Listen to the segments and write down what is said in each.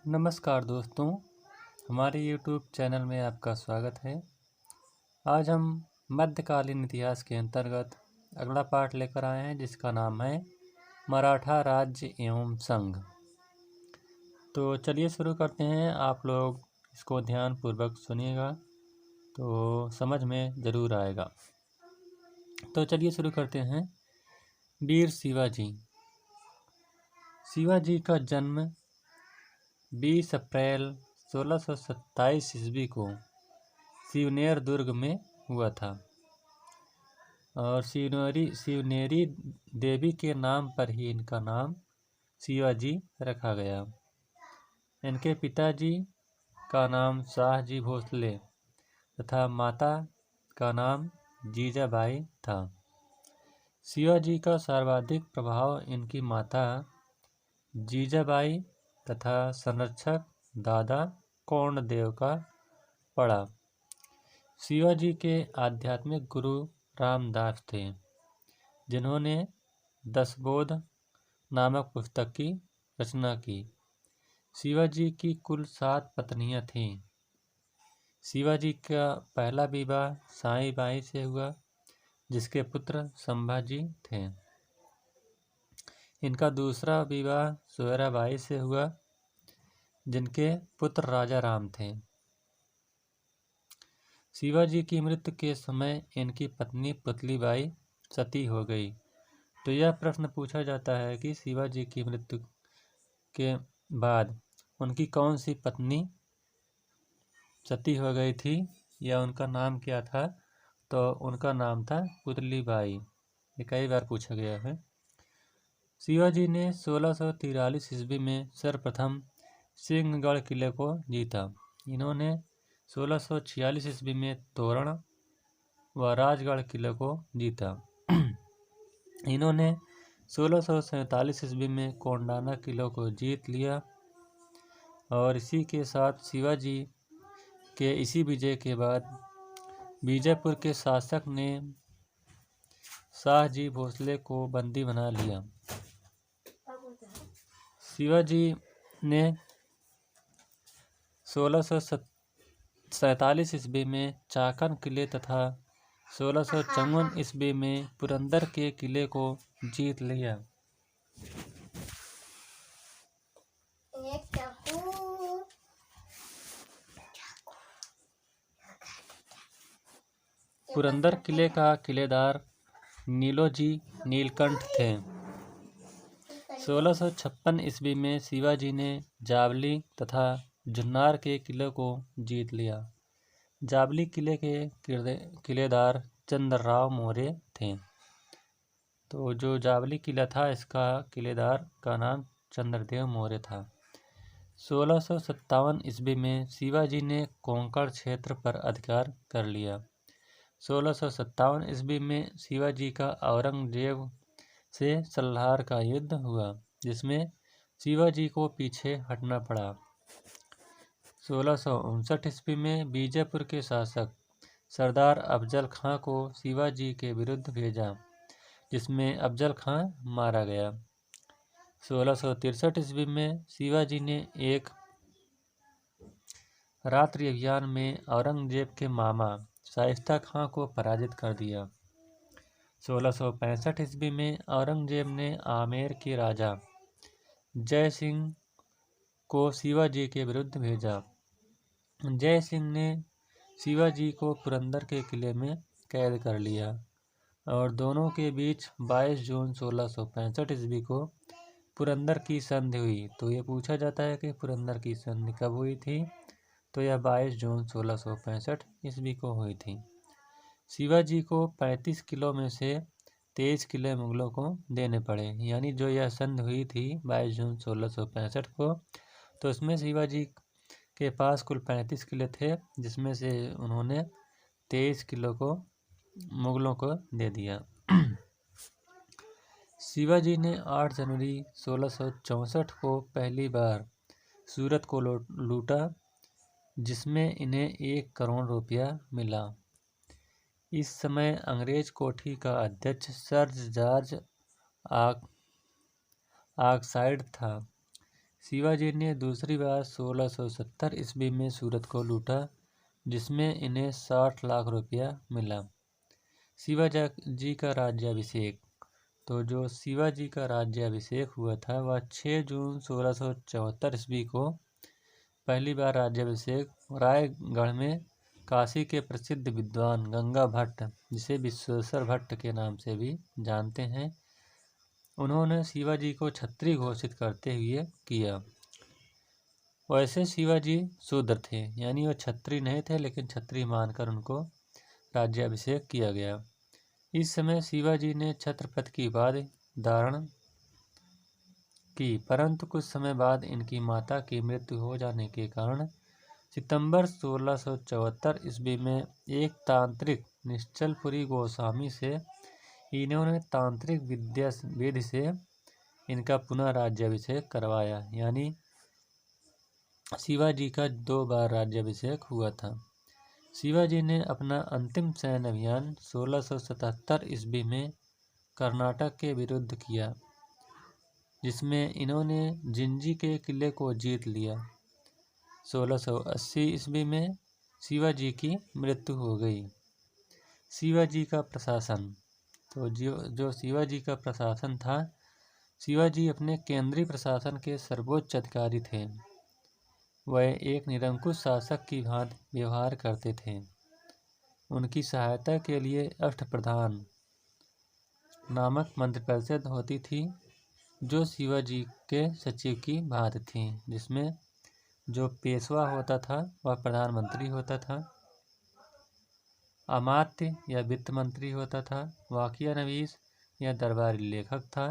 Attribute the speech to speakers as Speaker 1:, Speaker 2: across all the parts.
Speaker 1: नमस्कार दोस्तों, हमारे YouTube चैनल में आपका स्वागत है। आज हम मध्यकालीन इतिहास के अंतर्गत अगला पाठ लेकर आए हैं जिसका नाम है मराठा राज्य एवं संघ। तो चलिए शुरू करते हैं। आप लोग इसको ध्यानपूर्वक सुनिएगा तो समझ में ज़रूर आएगा। तो चलिए शुरू करते हैं। वीर शिवाजी। शिवाजी का जन्म 20 अप्रैल 1627 ईस्वी को शिवनेर दुर्ग में हुआ था और शिवनेरी देवी के नाम पर ही इनका नाम शिवाजी रखा गया। इनके पिताजी का नाम शाहजी भोसले तथा माता का नाम जीजाबाई था। शिवाजी का सर्वाधिक प्रभाव इनकी माता जीजाबाई तथा संरक्षक दादा कोंडदेव का पड़ा। शिवाजी के आध्यात्मिक गुरु रामदास थे, जिन्होंने दशबोध नामक पुस्तक की रचना की। शिवाजी की कुल 7 पत्नियां थीं। शिवाजी का पहला विवाह साईबाई से हुआ, जिसके पुत्र संभाजी थे। इनका दूसरा विवाह सोयराबाई से हुआ, जिनके पुत्र राजा राम थे। शिवाजी की मृत्यु के समय इनकी पत्नी पुतलीबाई सती हो गई। तो यह प्रश्न पूछा जाता है कि शिवाजी की मृत्यु के बाद उनकी कौन सी पत्नी सती हो गई थी या उनका नाम क्या था। तो उनका नाम था पुतलीबाई। ये कई बार पूछा गया है। शिवाजी ने 1643 ईस्वी में सर्वप्रथम सिंहगढ़ किले को जीता। इन्होंने 1646 ईस्वी में तोरण व राजगढ़ किले को जीता। इन्होंने 1647 ईस्वी में कोंडाना किले को जीत लिया और इसी के साथ शिवाजी के इसी विजय के बाद बीजापुर के शासक ने शाहजी भोसले को बंदी बना लिया। शिवाजी ने 1647 ईस्वी में चाकन किले तथा 1654 ईस्वी में पुरंदर के किले को जीत लिया। पुरंदर किले का किलेदार नीलोजी नीलकंठ थे। 1656 ईस्वी में शिवाजी ने जावली तथा जुन्नार के किले को जीत लिया। जावली किले के किलेदार चंद्रराव मौर्य थे। तो जो जावली किला था इसका किलेदार का नाम चंद्रदेव मौर्य था। 1657 ईस्वी में शिवाजी ने कोंकण क्षेत्र पर अधिकार कर लिया। 1657 ईस्वी में शिवाजी का औरंगजेब से सल्हार का युद्ध हुआ, जिसमें शिवाजी को पीछे हटना पड़ा। 1659 ईस्वी में बीजापुर के शासक सरदार अफजल खां को शिवाजी के विरुद्ध भेजा, जिसमें अफजल खां मारा गया। 1663 ईस्वी में शिवाजी ने एक रात्रि अभियान में औरंगजेब के मामा शाइस्ता खां को पराजित कर दिया। 1665 ईस्वी में औरंगजेब ने आमेर के राजा जय सिंह को शिवाजी के विरुद्ध भेजा। जय सिंह ने शिवाजी को पुरंदर के किले में कैद कर लिया और दोनों के बीच 22 जून 1665 ईस्वी को पुरंदर की संधि हुई। तो ये पूछा जाता है कि पुरंदर की संधि कब हुई थी। तो यह 22 जून 1665 ईस्वी को हुई थी। शिवाजी को 35 किलो में से 23 किले मुगलों को देने पड़े। यानी जो यह संधि हुई थी 22 जून 1665 को, तो इसमें शिवाजी के पास कुल 35 किले थे, जिसमें से उन्होंने 23 किलो को मुगलों को दे दिया। शिवाजी ने 8 जनवरी 1664 को पहली बार सूरत को लूटा, जिसमें इन्हें 1 करोड़ रुपया मिला। इस समय अंग्रेज कोठी का अध्यक्ष सर जॉर्ज आर्कसाइड था। शिवाजी ने दूसरी बार 1670 ईस्वी में सूरत को लूटा, जिसमें इन्हें 60 लाख रुपया मिला। शिवाजी का राज्याभिषेक। तो जो शिवाजी का राज्याभिषेक हुआ था वह 6 जून 1674 ईस्वी को पहली बार राज्याभिषेक रायगढ़ में काशी के प्रसिद्ध विद्वान गंगा भट्ट, जिसे विश्वेश्वर भट्ट के नाम से भी जानते हैं, उन्होंने शिवाजी को क्षत्रिय घोषित करते हुए किया। वैसे शिवाजी शूद्र थे, यानी वो क्षत्रिय नहीं थे, लेकिन क्षत्रिय मानकर उनको राज्याभिषेक किया गया। इस समय शिवाजी ने छत्रपति की उपाधि धारण की, परंतु कुछ समय बाद इनकी माता की मृत्यु हो जाने के कारण सितंबर 1674 ईस्वी में एक तांत्रिक निश्चलपुरी गोस्वामी से इन्होंने तांत्रिक विधि से इनका पुनः राज्याभिषेक करवाया, यानी शिवाजी का 2 बार राज्याभिषेक हुआ था। शिवाजी ने अपना अंतिम सैन्य अभियान 1677 ईस्वी में कर्नाटक के विरुद्ध किया, जिसमें इन्होंने जिंजी के किले को जीत लिया। 1680 ईस्वी में शिवाजी की मृत्यु हो गई। शिवाजी का प्रशासन। तो जो शिवाजी का प्रशासन था, शिवाजी अपने केंद्रीय प्रशासन के सर्वोच्च अधिकारी थे। वह एक निरंकुश शासक की भांति व्यवहार करते थे। उनकी सहायता के लिए अष्टप्रधान नामक मंत्रिपरिषद होती थी, जो शिवाजी के सचिव की भांति थी, जिसमें जो पेशवा होता था वह प्रधानमंत्री होता था, अमात्य या वित्त मंत्री होता था, वाकिया नवीस या दरबारी लेखक था,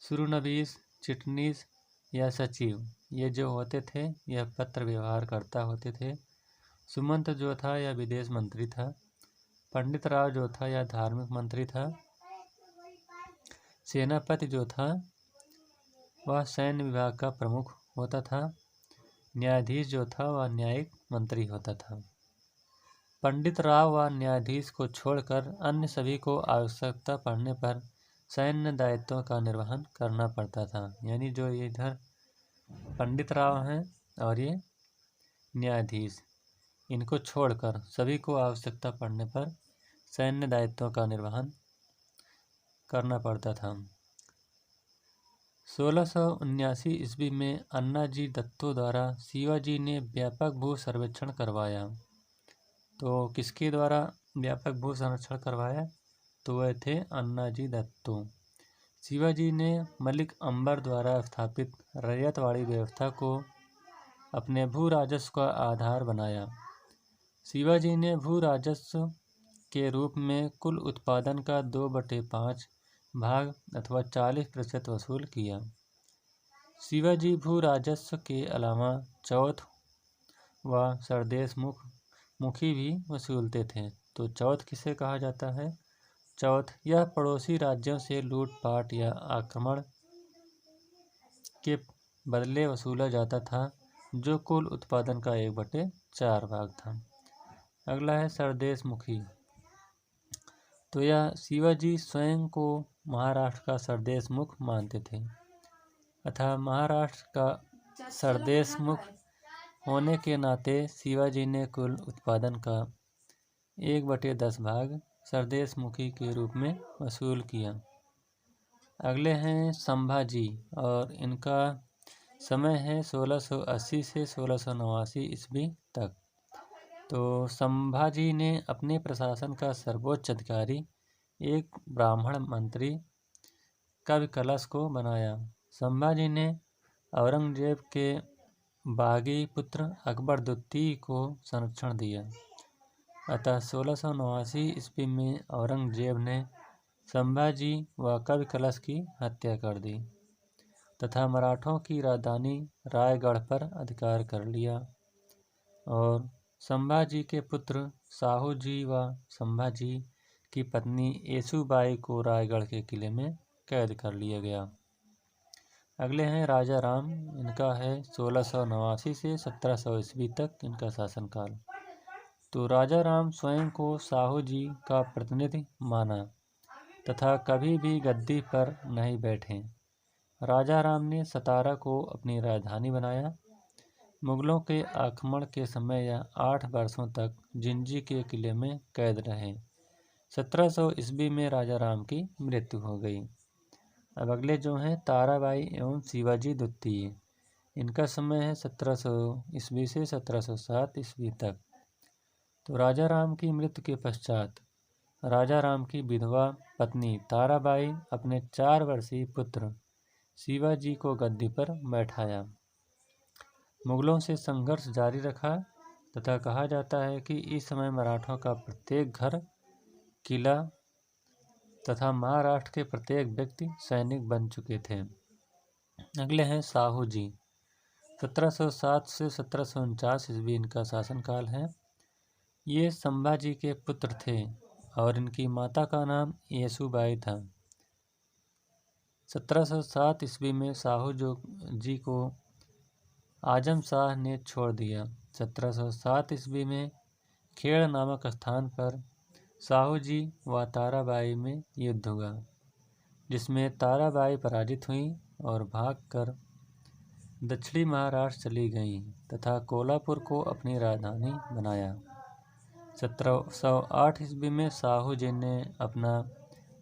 Speaker 1: सुरुनवीस, चिटनीस या सचिव ये जो होते थे यह पत्र व्यवहार करता होते थे। सुमंत जो था यह विदेश मंत्री था। पंडित राव जो था यह धार्मिक मंत्री था। सेनापति जो था वह सैन्य विभाग का प्रमुख होता था। न्यायाधीश जो था वह न्यायिक मंत्री होता था। पंडित राव व न्यायाधीश को छोड़कर अन्य सभी को आवश्यकता पड़ने पर सैन्य दायित्वों का निर्वहन करना पड़ता था। यानी जो ये इधर पंडित राव हैं और ये न्यायाधीश, इनको छोड़कर सभी को आवश्यकता पड़ने पर सैन्य दायित्वों का निर्वहन करना पड़ता था। 1679 ईस्वी में अन्नाजी दत्तो द्वारा शिवाजी ने व्यापक भू सर्वेक्षण करवाया। तो किसके द्वारा व्यापक भू सर्वेक्षण करवाया? तो वह थे अन्नाजी दत्तो। शिवाजी ने मलिक अंबर द्वारा स्थापित रैयतवाड़ी व्यवस्था को अपने भू राजस्व का आधार बनाया। शिवाजी ने भू राजस्व के रूप में कुल उत्पादन का 2/5 भाग अथवा 40% वसूल किया। शिवाजी भू राजस्व के अलावा चौथ व सरदेश मुखी भी वसूलते थे। तो चौथ किसे कहा जाता है? चौथ यह पड़ोसी राज्यों से लूटपाट या आक्रमण के बदले वसूला जाता था, जो कुल उत्पादन का 1/4 भाग था। अगला है सरदेश मुखी। तो यह शिवाजी स्वयं को महाराष्ट्र का सरदेश मुख मानते थे, अतः महाराष्ट्र का सरदेश मुख होने के नाते शिवाजी ने कुल उत्पादन का 1/10 भाग सरदेश मुखी के रूप में वसूल किया। अगले हैं संभाजी और इनका समय है 1680 से 1689 ईस्वी तक। तो संभाजी ने अपने प्रशासन का सर्वोच्च अधिकारी एक ब्राह्मण मंत्री कवि कलश को बनाया। संभाजी ने औरंगजेब के बागी पुत्र अकबर द्वितीय को संरक्षण दिया। अतः 1689 ईस्वी में औरंगजेब ने संभाजी व कवि कलश की हत्या कर दी तथा मराठों की राजधानी रायगढ़ पर अधिकार कर लिया और संभाजी के पुत्र साहू जी व संभाजी की पत्नी येसुबाई को रायगढ़ के किले में कैद कर लिया गया। अगले हैं राजा राम। इनका है 1689 से 1700 ईस्वी तक इनका शासनकाल। तो राजा राम स्वयं को साहू जी का प्रतिनिधि माना तथा कभी भी गद्दी पर नहीं बैठे। राजा राम ने सतारा को अपनी राजधानी बनाया। मुगलों के आक्रमण के समय यह 8 वर्षों तक जिंजी के किले में कैद रहे। 1700 ईस्वी में राजा राम की मृत्यु हो गई। अब अगले जो हैं ताराबाई एवं शिवाजी द्वितीय, इनका समय है 1700 ईस्वी से 1707 ईस्वी तक। तो राजा राम की मृत्यु के पश्चात राजा राम की विधवा पत्नी ताराबाई अपने 4 वर्षीय पुत्र शिवाजी को गद्दी पर बैठाया। मुगलों से संघर्ष जारी रखा तथा कहा जाता है कि इस समय मराठों का प्रत्येक घर, किला तथा महाराष्ट्र के प्रत्येक व्यक्ति सैनिक बन चुके थे। अगले हैं साहू जी। 1707 से 1749 ईस्वी इनका शासनकाल है। ये संभाजी के पुत्र थे और इनकी माता का नाम येसुबाई था। 1707 ईस्वी में साहू जी को आजम शाह ने छोड़ दिया। 1707 ईस्वी में खेड़ नामक स्थान पर साहू जी व ताराबाई में युद्ध हुआ, जिसमें ताराबाई पराजित हुई और भागकर दक्षिणी महाराष्ट्र चली गईं तथा कोल्हापुर को अपनी राजधानी बनाया। 1708 ईस्वी में साहू जी ने अपना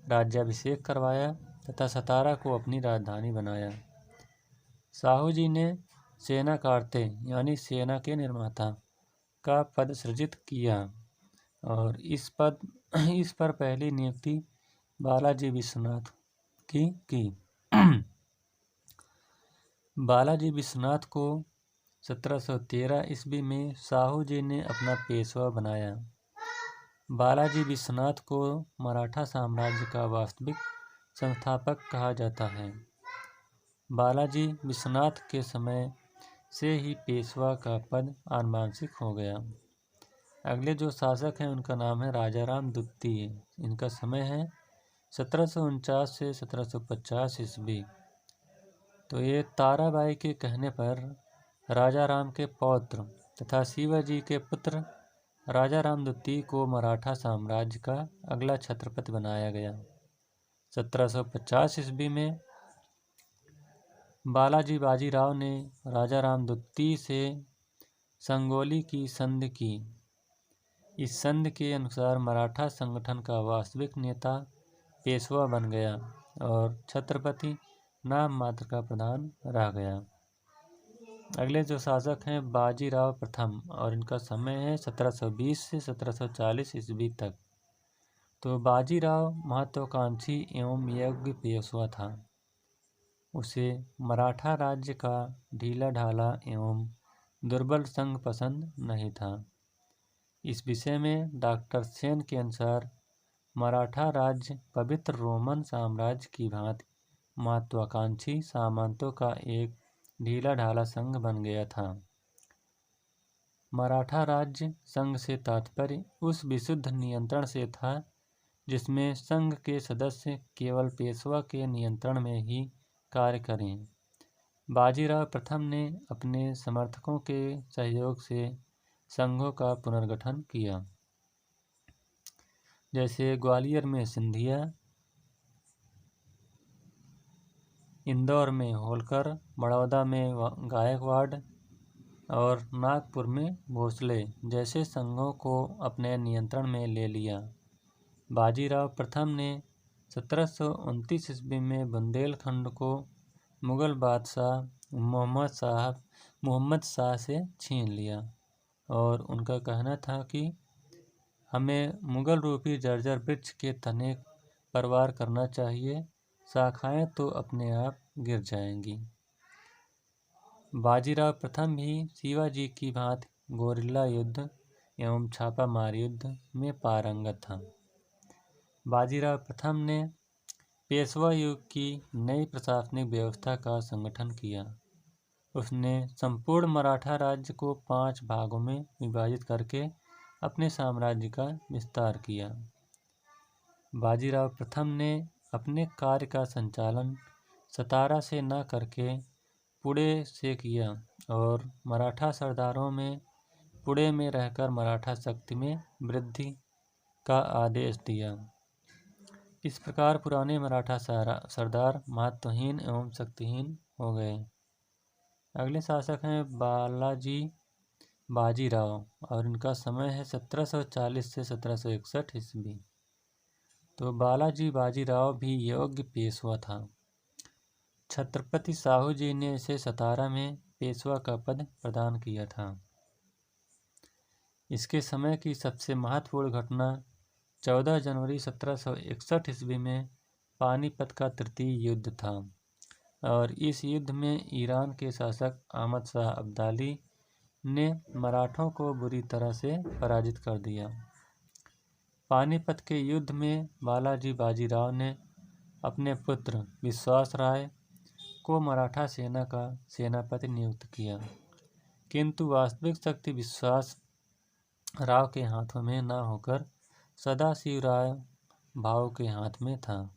Speaker 1: राज्याभिषेक करवाया तथा सतारा को अपनी राजधानी बनाया। साहू जी ने सेना कार्ते यानी सेना के निर्माता का पद सृजित किया और इस पर पहली नियुक्ति बालाजी विश्वनाथ की। बालाजी विश्वनाथ को 1713 ईस्वी में साहू जी ने अपना पेशवा बनाया। बालाजी विश्वनाथ को मराठा साम्राज्य का वास्तविक संस्थापक कहा जाता है। बालाजी विश्वनाथ के समय से ही पेशवा का पद आनुवंशिक हो गया। अगले जो शासक हैं उनका नाम है राजा राम द्वितीय। इनका समय है 1749 से 1750 ईस्वी। तो ये ताराबाई के कहने पर राजा राम के पौत्र तथा शिवाजी के पुत्र राजा राम द्वितीय को मराठा साम्राज्य का अगला छत्रपति बनाया गया। 1750 ईस्वी में बालाजी बाजीराव ने राजा राम द्वितीय से संगोली की संधि की। इस संधि के अनुसार मराठा संगठन का वास्तविक नेता पेशवा बन गया और छत्रपति नाम मात्र का प्रधान रह गया। अगले जो शासक हैं बाजीराव प्रथम और इनका समय है 1720 से 1740 ईस्वी तक। तो बाजीराव महत्वाकांक्षी एवं योग्य पेशवा था। उसे मराठा राज्य का ढीला ढाला एवं दुर्बल संघ पसंद नहीं था। इस विषय में डॉक्टर सेन के अनुसार मराठा राज्य पवित्र रोमन साम्राज्य की भांति महत्वाकांक्षी सामंतों का एक ढीला ढाला संघ बन गया था। मराठा राज्य संघ से तात्पर्य उस विशुद्ध नियंत्रण से था जिसमें संघ के सदस्य केवल पेशवा के नियंत्रण में ही कार्य करें। बाजीराव प्रथम ने अपने समर्थकों के सहयोग से संघों का पुनर्गठन किया, जैसे ग्वालियर में सिंधिया, इंदौर में होलकर, बड़ौदा में गायकवाड़ और नागपुर में भोसले जैसे संघों को अपने नियंत्रण में ले लिया। बाजीराव प्रथम ने 1729 ईस्वी में बुंदेलखंड को मुगल बादशाह मोहम्मद शाह से छीन लिया और उनका कहना था कि हमें मुगल रूपी जर्जर वृक्ष के तने पर वार करना चाहिए, शाखाएं तो अपने आप गिर जाएंगी। बाजीराव प्रथम भी शिवाजी की भांति गोरिल्ला युद्ध एवं छापामार युद्ध में पारंगत था। बाजीराव प्रथम ने पेशवा युग की नई प्रशासनिक व्यवस्था का संगठन किया। उसने संपूर्ण मराठा राज्य को 5 भागों में विभाजित करके अपने साम्राज्य का विस्तार किया। बाजीराव प्रथम ने अपने कार्य का संचालन सतारा से न करके पुणे से किया और मराठा सरदारों में पुणे में रहकर मराठा शक्ति में वृद्धि का आदेश दिया। इस प्रकार पुराने मराठा सरदार महत्वहीन एवं शक्तिहीन हो गए। अगले शासक हैं बालाजी बाजीराव और इनका समय है 1740 से 1761 ईस्वी। तो बालाजी बाजीराव भी योग्य पेशवा था। छत्रपति साहू जी ने इसे 17 में पेशवा का पद प्रदान किया था। इसके समय की सबसे महत्वपूर्ण घटना 14 जनवरी 1761 ईस्वी में पानीपत का तृतीय युद्ध था और इस युद्ध में ईरान के शासक अहमद शाह अब्दाली ने मराठों को बुरी तरह से पराजित कर दिया। पानीपत के युद्ध में बालाजी बाजीराव ने अपने पुत्र विश्वास राय को मराठा सेना का सेनापति नियुक्त किया, किंतु वास्तविक शक्ति विश्वास राव के हाथों में न होकर सदाशिव राय भाऊ के हाथ में था।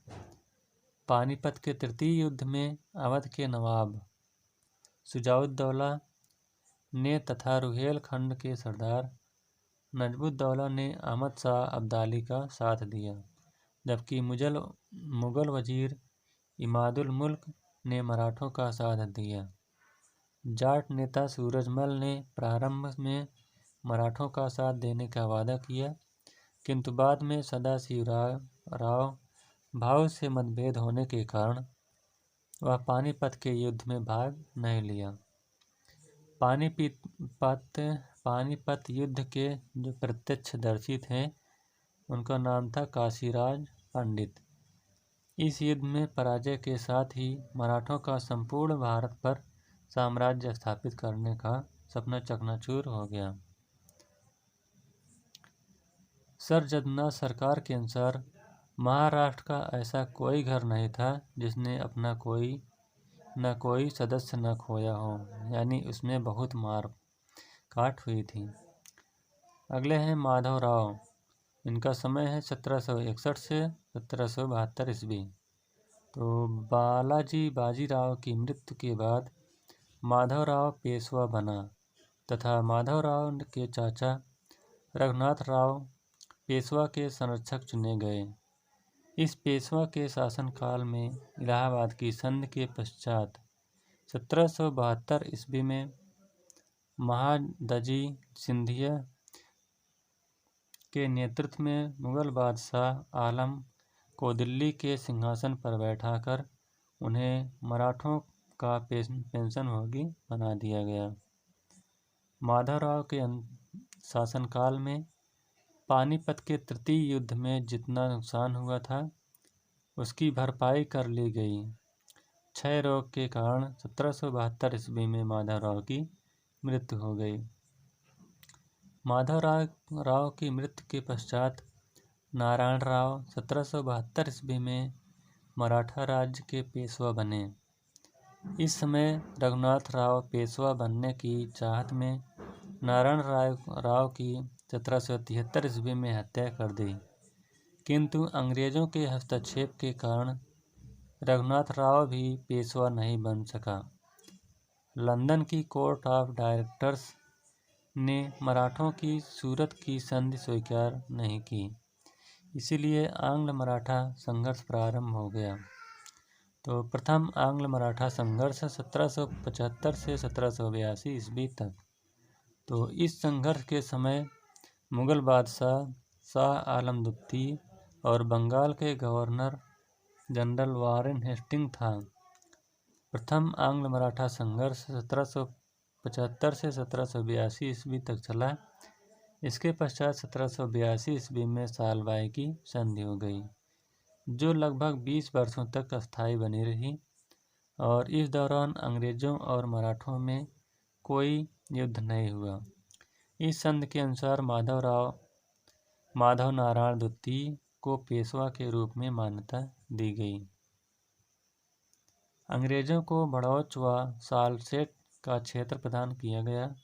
Speaker 1: पानीपत के तृतीय युद्ध में अवध के नवाब शुजाउद्दौला ने तथा रुहेलखंड के सरदार नजमुद्दौला ने अहमद शाह अब्दाली का साथ दिया, जबकि मुगल वजीर इमादुल मुल्क ने मराठों का साथ दिया। जाट नेता सूरजमल ने प्रारंभ में मराठों का साथ देने का वादा किया, किंतु बाद में सदाशिव राव भाऊ से मतभेद होने के कारण वह पानीपत के युद्ध में भाग नहीं लिया। पानीपत युद्ध के जो प्रत्यक्षदर्शी थे उनका नाम था काशीराज पंडित। इस युद्ध में पराजय के साथ ही मराठों का संपूर्ण भारत पर साम्राज्य स्थापित करने का सपना चकनाचूर हो गया। सर जगन्नाथ सरकार के अनुसार महाराष्ट्र का ऐसा कोई घर नहीं था जिसने अपना कोई सदस्य न खोया हो, यानी उसमें बहुत मार काट हुई थी। अगले हैं माधवराव। इनका समय है 1761 से 1772 ईस्वी। तो बालाजी बाजीराव की मृत्यु के बाद माधवराव पेशवा बना तथा माधवराव के चाचा रघुनाथ राव पेशवा के संरक्षक चुने गए। इस पेशवा के शासनकाल में इलाहाबाद की संधि के पश्चात 1772 ईस्वी में महादजी सिंधिया के नेतृत्व में मुगल बादशाह आलम को दिल्ली के सिंहासन पर बैठाकर उन्हें मराठों का पेंशनभोगी बना दिया गया। माधवराव के शासनकाल में पानीपत के तृतीय युद्ध में जितना नुकसान हुआ था उसकी भरपाई कर ली गई। क्षय रोग के कारण 1772 ईस्वी में माधवराव की मृत्यु हो गई। माधवराव की मृत्यु के पश्चात नारायण राव 1772 ईस्वी में मराठा राज्य के पेशवा बने। इस समय रघुनाथ राव पेशवा बनने की चाहत में नारायण राव की 1773 ईस्वी में हत्या कर दी, किंतु अंग्रेजों के हस्तक्षेप के कारण रघुनाथ राव भी पेशवा नहीं बन सका। लंदन की कोर्ट ऑफ डायरेक्टर्स ने मराठों की सूरत की संधि स्वीकार नहीं की, इसीलिए आंग्ल मराठा संघर्ष प्रारंभ हो गया। तो प्रथम आंग्ल मराठा संघर्ष 1775 से 1782 ईस्वी तक। तो इस संघर्ष के समय मुगल बादशाह शाह आलम द्वितीय और बंगाल के गवर्नर जनरल वारेन हेस्टिंग था। प्रथम आंग्ल मराठा संघर्ष 1775 से 1782 ईस्वी तक चला। इसके पश्चात 1782 ईस्वी में सालबाई की संधि हो गई, जो लगभग 20 वर्षों तक अस्थायी बनी रही और इस दौरान अंग्रेजों और मराठों में कोई युद्ध नहीं हुआ। इस संधि के अनुसार माधव नारायण द्वितीय को पेशवा के रूप में मान्यता दी गई। अंग्रेजों को बड़ौच व सालसेट का क्षेत्र प्रदान किया गया।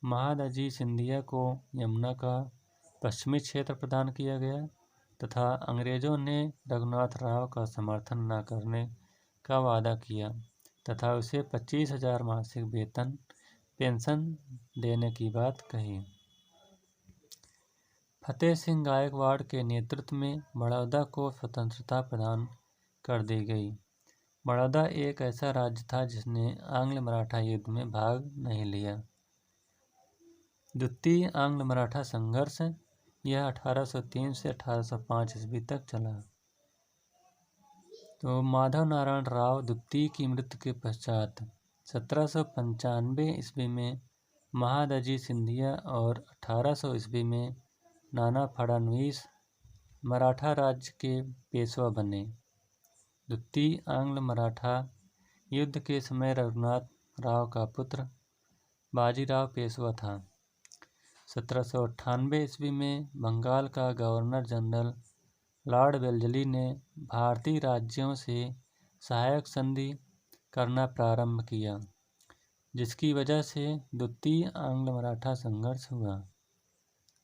Speaker 1: महादजी सिंधिया को यमुना का पश्चिमी क्षेत्र प्रदान किया गया तथा अंग्रेजों ने रघुनाथ राव का समर्थन न करने का वादा किया तथा उसे 25,000 मासिक वेतन पेंशन देने की बात कही। फतेह सिंह गायकवाड़ के नेतृत्व में बड़ौदा को स्वतंत्रता प्रदान कर दी गई। बड़ौदा एक ऐसा राज्य था जिसने आंग्ल मराठा युद्ध में भाग नहीं लिया। द्वितीय आंग्ल मराठा संघर्ष यह 1803 से 1805 ईस्वी तक चला। तो माधव नारायण राव द्वितीय की मृत्यु के पश्चात 1795 ईस्वी में महादजी सिंधिया और 1800 ईस्वी में नाना फडणवीस मराठा राज्य के पेशवा बने। द्वितीय आंग्ल मराठा युद्ध के समय रघुनाथ राव का पुत्र बाजीराव पेशवा था। 1798 ईस्वी में बंगाल का गवर्नर जनरल लॉर्ड वेल्जली ने भारतीय राज्यों से सहायक संधि करना प्रारंभ किया, जिसकी वजह से द्वितीय आंग्ल मराठा संघर्ष हुआ।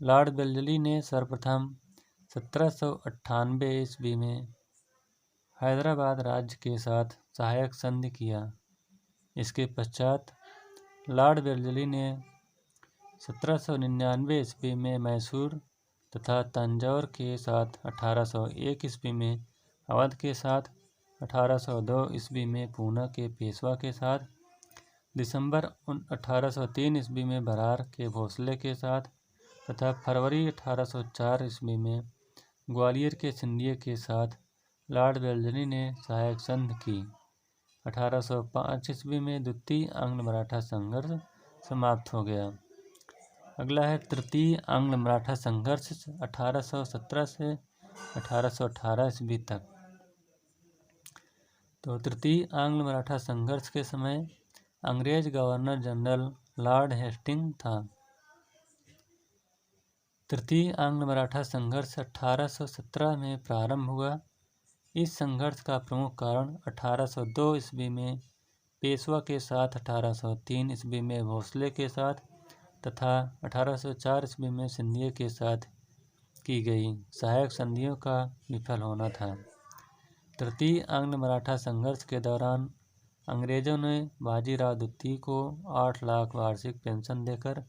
Speaker 1: लॉर्ड वेल्जली ने सर्वप्रथम 1798 ईस्वी में हैदराबाद राज्य के साथ सहायक संधि किया। इसके पश्चात लॉर्ड वेल्जली ने 1799 ईस्वी में मैसूर तथा तंजौर के साथ, 1801 ईस्वी में अवध के साथ, 1802 ईस्वी में पूना के पेशवा के साथ, दिसंबर 1803 ईस्वी में बरार के भोसले के साथ तथा फरवरी 1804 ईस्वी में ग्वालियर के सिंधिया के साथ लॉर्ड वेल्जली ने सहायक संधि की। 1805 ईस्वी में द्वितीय आंग्ल मराठा संघर्ष समाप्त हो गया। अगला है तृतीय आंग्ल मराठा संघर्ष 1817 से 1818 ईस्वी तक। तो तृतीय आंग्ल मराठा संघर्ष के समय अंग्रेज गवर्नर जनरल लॉर्ड हेस्टिंग था। तृतीय आंग्ल मराठा संघर्ष 1817 में प्रारंभ हुआ। इस संघर्ष का प्रमुख कारण 1802 ईस्वी में पेशवा के साथ, 1803 ईस्वी में भोसले के साथ तथा 1804 ईस्वी में सिंधिया के साथ की गई सहायक संधियों का विफल होना था। तृतीय आंग्ल मराठा संघर्ष के दौरान अंग्रेजों ने बाजीराव द्वितीय को 8 लाख वार्षिक पेंशन देकर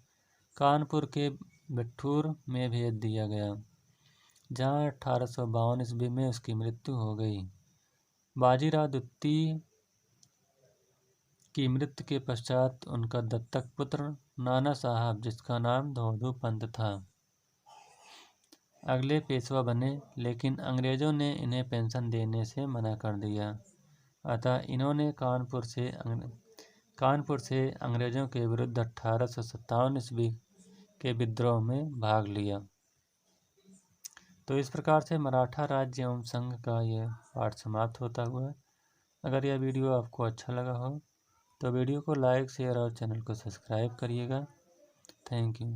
Speaker 1: कानपुर के बिठूर में भेज दिया गया, जहां 1852 ईस्वी में उसकी मृत्यु हो गई। बाजीराव द्वितीय की मृत्यु के पश्चात उनका दत्तक पुत्र नाना साहब, जिसका नाम धोधू पंत था, अगले पेशवा बने, लेकिन अंग्रेजों ने इन्हें पेंशन देने से मना कर दिया। अतः इन्होंने कानपुर से अंग्रेजों के विरुद्ध 1857 ईस्वी के विद्रोह में भाग लिया। तो इस प्रकार से मराठा राज्य एवं संघ का यह पाठ समाप्त होता हुआ। अगर यह वीडियो आपको अच्छा लगा हो तो वीडियो को लाइक, शेयर और चैनल को सब्सक्राइब करिएगा। Thank you.